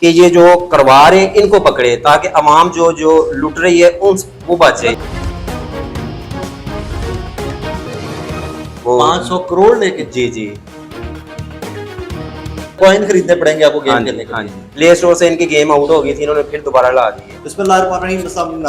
कि ये जो करवा रहे हैं इनको पकड़े ताकि अवाम जो जो लुट रही है उन वो बच जाए। वो 500 करोड़ लेके जी जी कॉइन खरीदने पड़ेंगे आपको हाँ गेम जी खेलने के हाँ लिए। जी प्ले स्टोर से इनकी गेम आउट हो गई थी, इन्होंने फिर दोबारा ला दी है। बिस्मिल्लाहिर्रहमानिर्रहीम।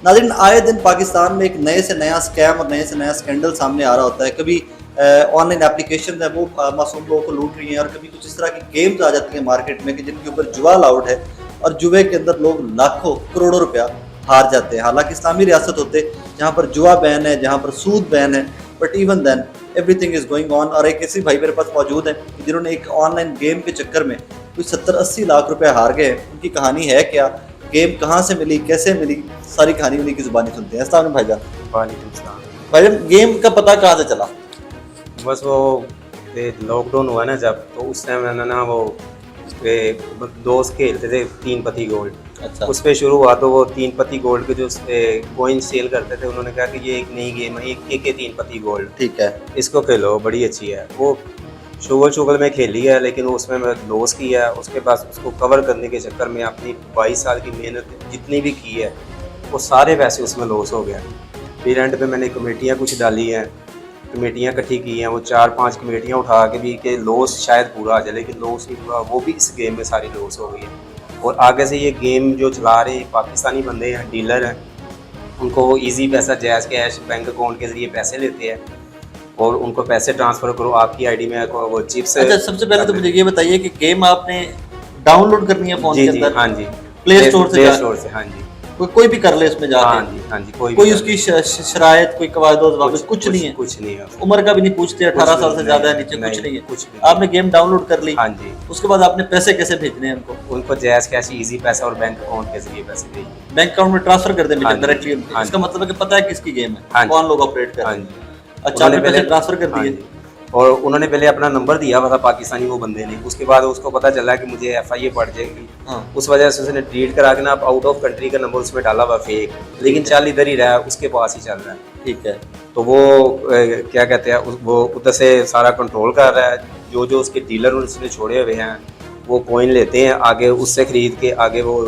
नाज़रीन, आए दिन पाकिस्तान में एक नए से नया स्कैम और नए से नया स्कैंडल सामने आ रहा होता है। कभी ऑनलाइन एप्लीकेशन है वो मासूम लोगों को लूट रही हैं, और कभी कुछ इस तरह की गेम्स आ जाती हैं मार्केट में कि जिनके ऊपर जुआ अलाउड है, और जुए के अंदर लोग लाखों करोड़ों रुपया हार जाते हैं। हालांकि इस्लामी रियासत होते जहाँ पर जुआ बैन है, जहाँ पर सूद बैन है, but even then everything is going on. और एक ऐसी भाई मेरे पास मौजूद है जिन्होंने एक ऑनलाइन गेम के चक्कर में कुछ 70-80 लाख रुपए हार गए। उनकी कहानी है क्या, गेम कहाँ से मिली, कैसे मिली, सारी कहानी उन्हीं की जुबानी सुनते हैं। अस्सलाम वालेकुम भाईजान। वालेकुम सलाम। भाईजान, गेम का पता कहाँ से चला? बस वो लॉकडाउन हुआ ना जब, तो उस टाइम मैंने ना वो दोस्त खेलते थे 3 पत्ती गोल्ड। अच्छा, उस पर शुरू हुआ तो वो 3 पत्ती गोल्ड के जो कॉइन सेल करते थे, उन्होंने कहा कि ये एक नई गेम है, एक 3 पत्ती गोल्ड, ठीक है। इसको खेलो बड़ी अच्छी है। वो शुगल में खेली है, लेकिन उसमें मैं लॉस किया है। उसके बाद उसको कवर करने के चक्कर में अपनी 22 साल की मेहनत जितनी भी की है वो सारे पैसे उसमें लॉस हो गया। फिर एंड पे मैंने कमेटियाँ कुछ डाली हैं, कमेटियाँ इकट्ठी की हैं, वो 4-5 कमेटियाँ उठा के भी कि लॉस शायद पूरा आ जाए, लेकिन लॉस नहीं हुआ। वो भी इस गेम में सारी लॉस हो गई है। और आगे से ये गेम जो चला रहे हैं पाकिस्तानी बंदे हैं, डीलर हैं, उनको वो ईजी पैसा जैज़ कैश बैंक अकाउंट के ज़रिए पैसे लेते हैं और उनको पैसे ट्रांसफ़र करो आपकी आईडी में, वो चिप्स। अच्छा, सबसे पहले तो मुझे ये बताइए कि गेम आपने डाउनलोड करनी है फोन जी के जी अंदर? हाँ जी, प्ले स्टोर से हाँ जी कोई भी कर ले उसमें हाँ जाके? जी हाँ जी कोई उसकी शरायत, कोई कवायद वाबत कुछ नहीं है? कुछ नहीं है। उम्र का भी नहीं पूछते, 18 साल से ज्यादा है नीचे कुछ नहीं है? कुछ नहीं। आपने गेम डाउनलोड कर ली, हाँ जी, उसके बाद आपने पैसे कैसे भेजने हैं उनको जैज़ कैश ईजी पैसा और बैंक अकाउंट के जरिए पैसे भेजिए। बैंक अकाउंट में ट्रांसफर कर देंगे हाँ जी, डायरेक्टली? हाँ इसका जी। मतलब है कि पता है किसकी गेम हाँ है, जी। कौन लोग ऑपरेट कर हाँ रहे हैं? जी, अच्छा, आपने पैसे ट्रांसफर कर हाँ दिए? जी। और उन्होंने पहले अपना नंबर दिया हुआ था पाकिस्तानी वो बंदे ने, उसके बाद उसको पता चला कि मुझे FIA पड़ जाएगी। हाँ। उस वजह से उसने डिलीट करा के ना अब आउट ऑफ कंट्री का नंबर उसमें डाला हुआ फेक, लेकिन चल इधर ही रहा है, उसके पास ही चल रहा है। ठीक है। तो वो क्या कहते हैं, वो उधर से सारा कंट्रोल कर रहा है। जो जो उसके डीलर उसने छोड़े हुए हैं वो कॉइन लेते हैं, आगे उससे खरीद के आगे वो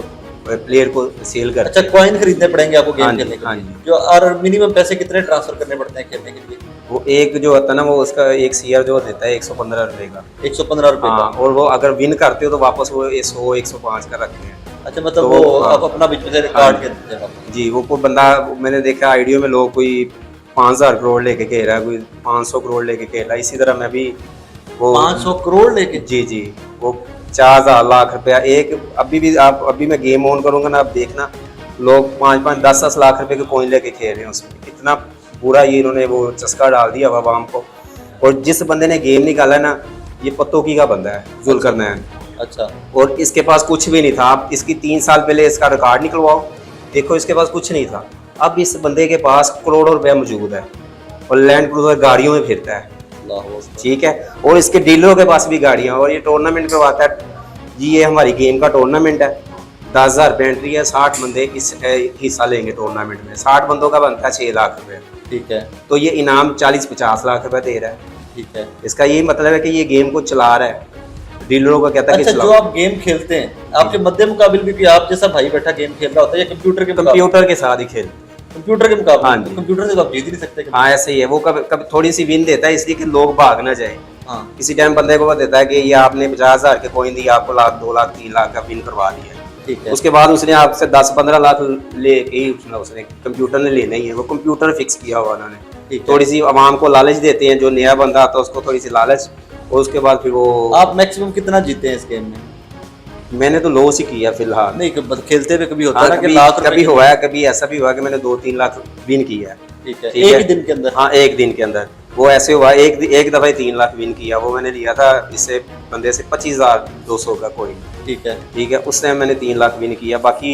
प्लेयर को सेल करते अच्छा, कॉइन खरीदने पड़ेंगे आपको हाँ गेम जी, खेलने के हाँ लिए? जी। जो और मिनिमम पैसे कितने ट्रांसफर करने पड़ते हैं खेलने के लिए? वो एक जो होता है ना, वो उसका एक सीआर जो देता है 115 रुपए का। 115 रुपए का? हाँ, और वो अगर विन करते हो तो वापस वो 100-105 का रखते हैं। अच्छा, मतलब तो वो हाँ। आप अपना बीच में से हाँ काट के देते हैं? जी, वो कोई बंदा मैंने देखा आईडियो में लोग कोई 5000 करोड़ लेके खेल रहा है, कोई 500 करोड़ लेके खेल रहा है। इसी तरह मैं भी वो 500 करोड़ लेके? जी जी, वो 4000 लाख रुपया एक। अभी मैं गेम ऑन करूंगा ना, आप देखना लोग 5-5, 10-10 लाख रुपए के कॉइन लेके खेल रहे हैं उसमें। इतना पूरा ये इन्होंने वो चस्का डाल दिया आवाम को। और जिस बंदे ने गेम निकाला है ना, ये पत्तोकी का बंदा है, जुल्करनैन। अच्छा। और इसके पास कुछ भी नहीं था। आप इसकी 3 साल पहले इसका रिकॉर्ड निकलवाओ, देखो इसके पास कुछ नहीं था। अब इस बंदे के पास करोड़ों रुपया मौजूद है और लैंड क्रूजर गाड़ियों में फिरता है, ठीक है। और इसके डीलरों के पास भी गाड़ियां, और ये टूर्नामेंट करवाता है जी। ये हमारी गेम का टूर्नामेंट है, 10,000 रुपये एंट्री है, 60 बंदे इस हिस्सा लेंगे टूर्नामेंट में। 60 बंदों का बनता है 6 लाख रुपये, ठीक है। तो ये इनाम 40-50 लाख रुपए दे रहा है, ठीक है। इसका ये मतलब है कि ये गेम को चला रहा है, डीलरों को कहता है अच्छा, कि जो आप गेम खेलते हैं, आपके मध्य मुकाबिल भी आप जैसा भाई बैठा गेम खेल रहा होता है, या कंप्यूटर के मुकाबले? कंप्यूटर के साथ ही खेल। कंप्यूटर के मुकाबले? हाँ जी। कंप्यूटर से तो आप जीत ही नहीं सकते। हाँ, ऐसे ही है। वो कभी थोड़ी सी विन देता है इसलिए कि लोग भाग ना जाए। हाँ। किसी टाइम बंदे को वो देता है कि ये आपने 50,000 के कॉइन दिए, आपको लाख, 2 लाख, 3 लाख का विन करवा दिया, ठीक है। उसके बाद उसने आपसे 10-15 लाख ले ही उसने कंप्यूटर ने लेना ही है। वो कंप्यूटर फिक्स किया हुआ उन्होंने। थोड़ी सी आवाम को लालच देते हैं, जो नया बंदा आता है उसको थोड़ी सी लालच, और उसके बाद फिर वो। आप मैक्सिमम कितना जीते हैं इस गेम में? मैंने तो लॉस ही किया फिलहाल। नहीं, खेलते हुए कभी होता हाँ, है ना कि कभी लाख रुपए कभी हुआ है, कभी ऐसा भी हुआ कि मैंने 2-3 लाख विन किया है। ठीक है, ठीक एक है। ही दिन के अंदर? हाँ, एक दिन के अंदर वो ऐसे हुआ। एक दफा ही 3 लाख विन किया। वो मैंने लिया था इससे बंदे से 25,200 का कॉइन, ठीक है। ठीक है। उस टाइम मैंने 3 लाख विन किया। बाकी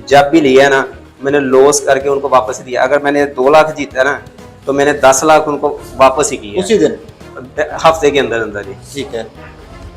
जब भी लिया ना, मैंने लॉस करके उनको वापस दिया। अगर मैंने 2 लाख जीता ना, तो मैंने 10 लाख उनको वापस ही किया उसी दिन, हफ्ते के अंदर अंदर ही। ठीक है।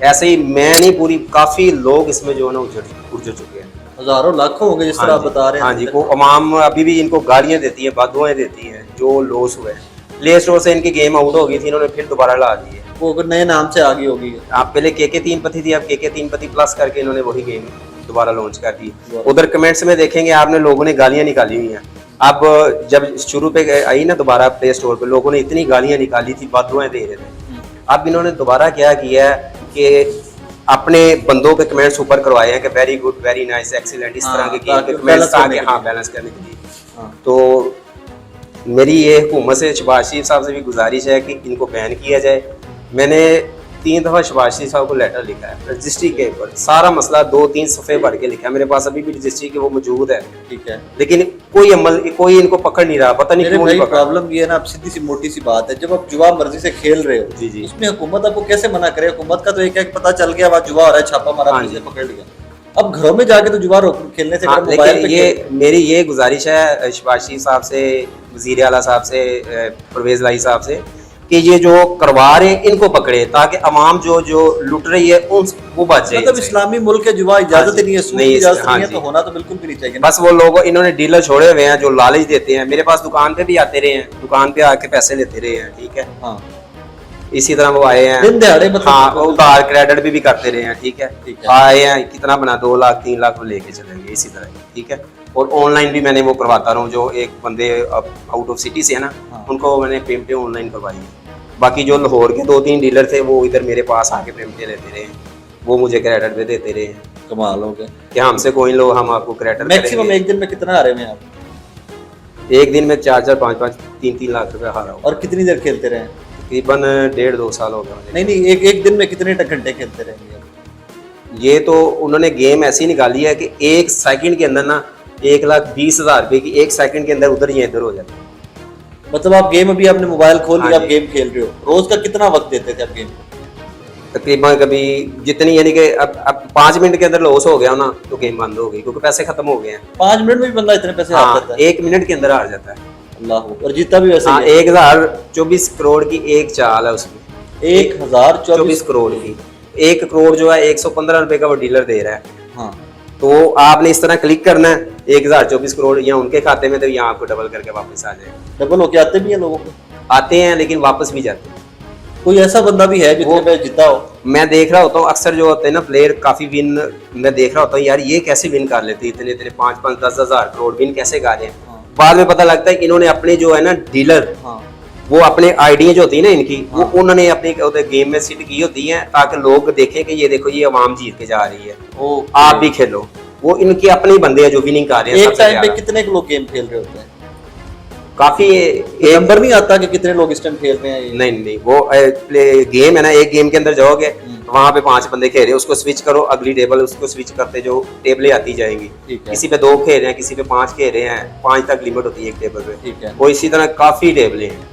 ऐसे ही मैं नहीं, पूरी काफी लोग इसमें जो है ना उजड़ चुके हैं। हजारों लाखों होंगे जिस तरह आप बता रहे हैं। हाँ जी, वो अवाम अभी भी इनको गालियां देती है, बददुआएं देती है जो लॉस हुए। प्ले स्टोर से इनकी गेम आउट हो गई थी, इन्होंने फिर दोबारा ला दी है। वो अगर नए नाम से आ गई होगी। आप पहले के तीन पति थी, अब के तीन पति प्लस करके इन्होंने वही गेम दोबारा लॉन्च कर दी। उधर कमेंट्स में देखेंगे आपने, लोगों ने गालियां निकाली हुई हैं। अब जब शुरू पे आई ना दोबारा प्ले स्टोर पे, लोगों ने इतनी गालियां निकाली थी, बददुआएं दे रहे थे। अब इन्होंने दोबारा क्या किया है कि अपने बंदों के कमेंट्स ऊपर करवाए हैं कि very good, very nice, excellent, इस तरह के कमेंट्स आके बैलेंस करने के लिए। तो मेरी ये हुकूमत से, शहबाज शरीफ साहब से भी गुजारिश है कि इनको बैन किया जाए। मैंने 3 दफ़ा शहबाज शरीफ साहब को लेटर लिखा है रजिस्ट्री के ऊपर, सारा मसला 2-3 सफ़े भर के लिखा है मेरे पास, अभी भी रजिस्ट्री के वो मौजूद है। ठीक है, लेकिन कोई अमल, कोई इनको पकड़ नहीं रहा, पता नहीं क्यों नहीं पकड़। प्रॉब्लम ये है ना, अब सीधी सी मोटी सी बात है, जब आप जुआ मर्जी से खेल रहे हो जी जी, इसमें हुकूमत आपको कैसे मना करे? हुकूमत का तो एक है पता चल गया वहाँ जुआ हो रहा है, छापा मारा, पुलिस ने पकड़ लिया। अब घरों में जाके तो जुआ खेलने से मोबाइल पे ये मेरी ये गुजारिश है शहबाज शरीफ साहब से, वज़ीर आला साहब से, परवेज़ लाई साहब से, कि ये जो करवा रहे हैं इनको पकड़े, ताकि अवाम जो लुट रही है उन वो बच जाए। मतलब इस्लामी मुल्क है, जुआ इजाजत ही नहीं है, सूद की इजाजत नहीं है, तो होना तो बिल्कुल भी नहीं चाहिए। बस वो लोग, इन्होंने डीलर छोड़े हुए हैं जो लालच देते हैं। मेरे पास दुकान पे भी आते रहे हैं, दुकान पे आके पैसे लेते रहे हैं। ठीक है, हाँ, इसी तरह वो आए हैं दिन दिहाड़े, मतलब हाँ, उधार क्रेडिट भी करते रहे हैं। ठीक है, आए हैं, कितना बना 2 लाख 3 लाख वो लेके चलेंगे इसी तरह। ठीक है, और ऑनलाइन भी मैंने वो करवाता रहा हूँ, जो एक बंदे आउट ऑफ सिटी से है ना, उनको मैंने पेमेंटें ऑनलाइन करवाई है। बाकी जो लाहौर के 2-3 डीलर थे वो इधर मेरे पास आके पेमेंटें लेते रहे, वो मुझे क्रेडिट पे देते रहे। कमाल हो गया कि हमसे कोई लो, हम आपको क्रेडिट मैक्सिमम एक दिन में कितना आ रहे हैं आप? एक दिन में 4-4, 5-5, 3-3 लाख रुपए हारा हूँ। और कितनी देर खेलते रहे? तकरीबन 1.5-2 साल हो गया। नहीं, एक दिन में कितने घंटे खेलते रहेंगे? ये तो उन्होंने गेम ऐसी निकाली है कि 1 सेकंड के अंदर ना 1,20,000 रुपए की 1 सेकंड के अंदर उधर ही इधर हो जाती है। मतलब आप गेम, अभी आपने मोबाइल खोल लिया, आप गेम खेल रहे हो, रोज का कितना वक्त देते थे आप गेम को? तकरीबन कभी जितनी, यानी कि अब 5 मिनट के अंदर लॉस हो गया ना तो गेम बंद हो गई, क्योंकि पैसे खत्म हो गए हैं। 5 मिनट में भी बंदा इतने पैसे हार जाता है? 1 मिनट के अंदर हार जाता है। अल्लाह, और जीता भी वैसे ही है। 1024 करोड़ की एक चाल है उसमें, 1024 करोड़ की। 1 करोड़ जो है 115 रुपए का वो डीलर दे रहा है। हाँ, तो आपने इस तरह क्लिक करना है, 1024 करोड़ या उनके खाते में, तो यहाँ आपको डबल करके वापस आ जाएगा। डबल होके आते भी हैं लोगों को? आते हैं, लेकिन वापस भी जाते हैं। कोई ऐसा बंदा भी है जितने पे जीता हो? मैं देख रहा होता हूँ अक्सर जो होते हैं ना प्लेयर, काफी विन मैं देख रहा होता हूँ, यार ये कैसे विन कर लेते हैं, इतने 5-5, 10,000 करोड़ विन कैसे कर रहे हैं। बाद में पता लगता है कि इन्होंने अपने जो है ना डीलर, वो अपने आइडिया जो होती है ना इनकी, वो उन्होंने अपनी गेम में सेट की होती है, ताकि लोग देखें कि ये देखो ये अवाम जीत के जा रही है, आप भी खेलो। वो इनके अपने बंदे हैं जो विनिंग कर रहे हैं। एक टाइम पे कितने लोग गेम खेल रहे होते हैं? काफी नंबर नहीं आता कि कितने लोग इस टाइम खेल रहे हैं? नहीं, वो गेम है ना, एक गेम के अंदर जाओगे वहां पे 5 बंदे खेल रहे हैं, उसको स्विच करो, अगली टेबल उसको स्विच करते जो टेबलें आती जाएंगी। किसी पे 2 खेल रहे हैं, किसी पे 5 खेल रहे हैं, 5 तक लिमिट होती है एक टेबल पे। ठीक है, वो इसी तरह काफी टेबलें हैं,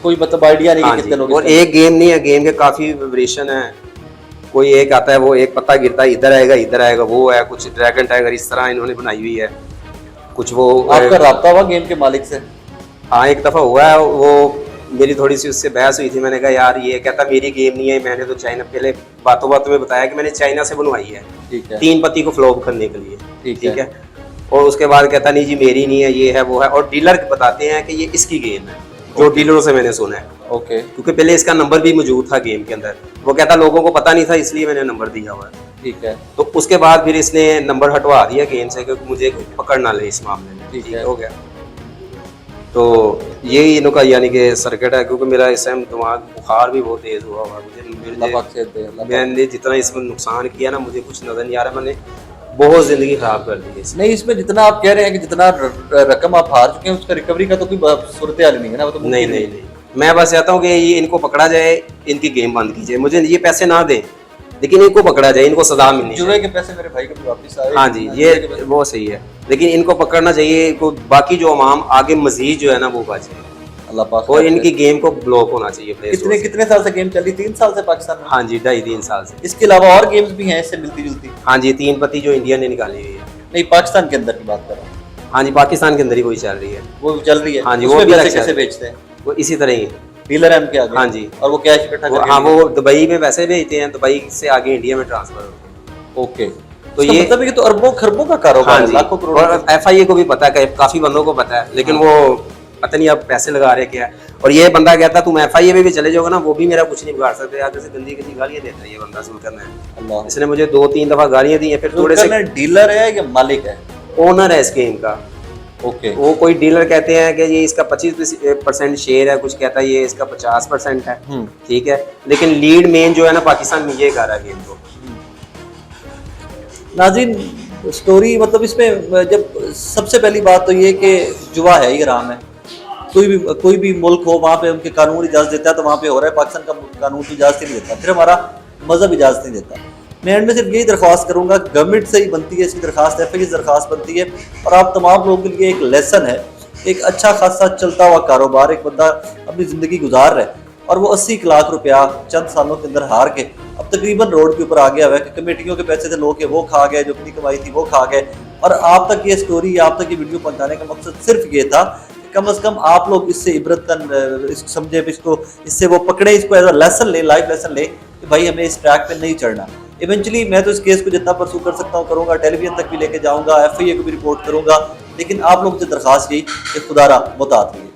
कोई मतलब आइडिया नहीं कि कितने लोग। और एक गेम नहीं है, गेम के काफी वेरिएशन है। कोई एक आता है, वो एक पत्ता गिरता है, इधर आएगा, वो है कुछ ड्रैगन टाइगर, इस तरह इन्होंने बनाई हुई है कुछ। वो आपका राब्ता हुआ गेम के मालिक से? हाँ, एक दफा हुआ है, वो मेरी थोड़ी सी उससे बहस हुई थी। मैंने कहा यार ये कहता मेरी गेम नहीं है, मैंने तो चाइना, पहले बातों में बताया कि मैंने चाइना से बनवाई है। ठीक है, 3 पत्ती को फ्लॉप करने के लिए। ठीक है, और उसके बाद कहता नहीं जी मेरी नहीं है, ये है वो है, और डीलर बताते हैं कि ये इसकी गेम है, जो डीलरों से मैंने सुना है। ओके, क्योंकि पहले इसका नंबर भी मौजूद था गेम के अंदर, वो कहता लोगों को पता नहीं था इसलिए मैंने नंबर दिया हुआ है। ठीक है, तो उसके बाद फिर इसने नंबर हटवा दिया गेम से, क्योंकि मुझे पकड़ ना ले इस मामले में। ठीक है, हो गया। तो यही इनका यानी कि सर्किट है, क्योंकि मेरा इस टाइम दिमाग बुखार भी बहुत तेज हुआ मैंने जितना इसमें नुकसान किया ना, मुझे कुछ नजर नहीं आ रहा, मैंने बहुत जिंदगी खराब कर दी है। नहीं, इसमें जितना आप कह रहे हैं कि जितना रकम आप हार चुके हैं उसका रिकवरी का तो कोई सूरत हाल नहीं है ना? तो नहीं, मैं बस चाहता हूँ कि ये इनको पकड़ा जाए, इनकी गेम बंद की जाए, मुझे ये पैसे ना दें, लेकिन इनको पकड़ा जाए, इनको सजा मिलनी चाहिए। जुए के पैसे मेरे भाई को वापस आए। हाँ जी, ये वो सही है, लेकिन इनको पकड़ना चाहिए, इनको बाकी जो अवाम आगे मजीद जो है ना वो बचे, अल्लाह पाक। और इनकी गेम को ब्लॉक होना चाहिए। कितने साल से गेम चली? 3 साल से पाकिस्तान में? हाँ जी, 2.5-3 साल से। इसके अलावा और गेम्स भी हैं इससे मिलती जुलती? हाँ जी, 3 पत्ती जो इंडिया ने निकाली हुई है। नहीं, पाकिस्तान के अंदर की बात कर रहा हूँ। हाँ जी, पाकिस्तान के अंदर ही वही चल रही है। वो चल रही है? हाँ जी, वो भी कैसे बेचते हैं? वो इसी तरह ही डीलर है उनके आगे? हाँ जी, और वो कैश इकट्ठा करके? हाँ, वो दुबई में पैसे भेजते हैं, दुबई से आगे इंडिया में ट्रांसफर होते हैं। ओके, तो ये मतलब ये तो अरबों खरबों का कारोबार है, लाखों करोड़। और FIA को भी पता है, काफी बंदों को पता है, लेकिन वो पता नहीं आप पैसे लगा रहे क्या है। और ये बंदा कहता तुम FIA में भी चले जाओगे ना वो भी मेरा कुछ नहीं बिगाड़ सकते। आगे से गंदी गंदी गालियाँ देता है ये बंदा जुल्कर ने। अल्लाह। इसने मुझे 2-3 दफ़ा गालियाँ दी हैं। फिर थोड़े से डीलर है या मालिक है? ओनर है इस गेम का। ओके। वो कोई डीलर कहते हैं कि ये इसका 25% शेयर है, कुछ कहता है ये इसका 50% है, ठीक है। लेकिन लीड मेन जो है ना पाकिस्तान में ये कर रहा है गेम को। नाज़रीन स्टोरी मतलब इसमें जब सबसे पहली बात तो ये कि जुआ है, ये हराम है। कोई भी मुल्क हो वहाँ पे उनके कानून इजाज़त देता है तो वहाँ पे हो रहा है। पाकिस्तान का कानून तो इजाज़त ही नहीं देता, फिर हमारा मज़हब इजाज़त नहीं देता। मैं एंड में सिर्फ यही दरख्वास्त करूँगा, गवर्नमेंट से ही बनती है इसकी दरख्वास्त, FIA की दरख्वास्त बनती है और आप तमाम लोगों के लिए एक लेसन है। एक अच्छा खासा चलता हुआ कारोबार एक बंदा अपनी ज़िंदगी गुजार रहा है और वो 80 लाख रुपया चंद सालों के अंदर हार के अब तकरीबन रोड के ऊपर आ गया हुआ है कि कमेटियों के पैसे थे लोग के वो खा गए, जो अपनी कमाई थी वो खा गए। और आप तक ये स्टोरी, आप तक ये वीडियो पहुंचाने का मकसद सिर्फ ये था कि कम से कम आप लोग इससे इबरत इसको समझे, इसको इससे वो पकड़े, इसको एज अ लेसन ले, लाइफ लेसन ले कि भाई हमें इस ट्रैक पे नहीं चढ़ना। इवेंचुअली मैं तो इस केस को जितना परसू कर सकता हूँ करूँगा, टेलीविजन तक भी लेके जाऊँगा, FIA को भी रिपोर्ट करूँगा, लेकिन आप लोगों से दरख्वास्त यही कि खुदारा मुतात रहिए।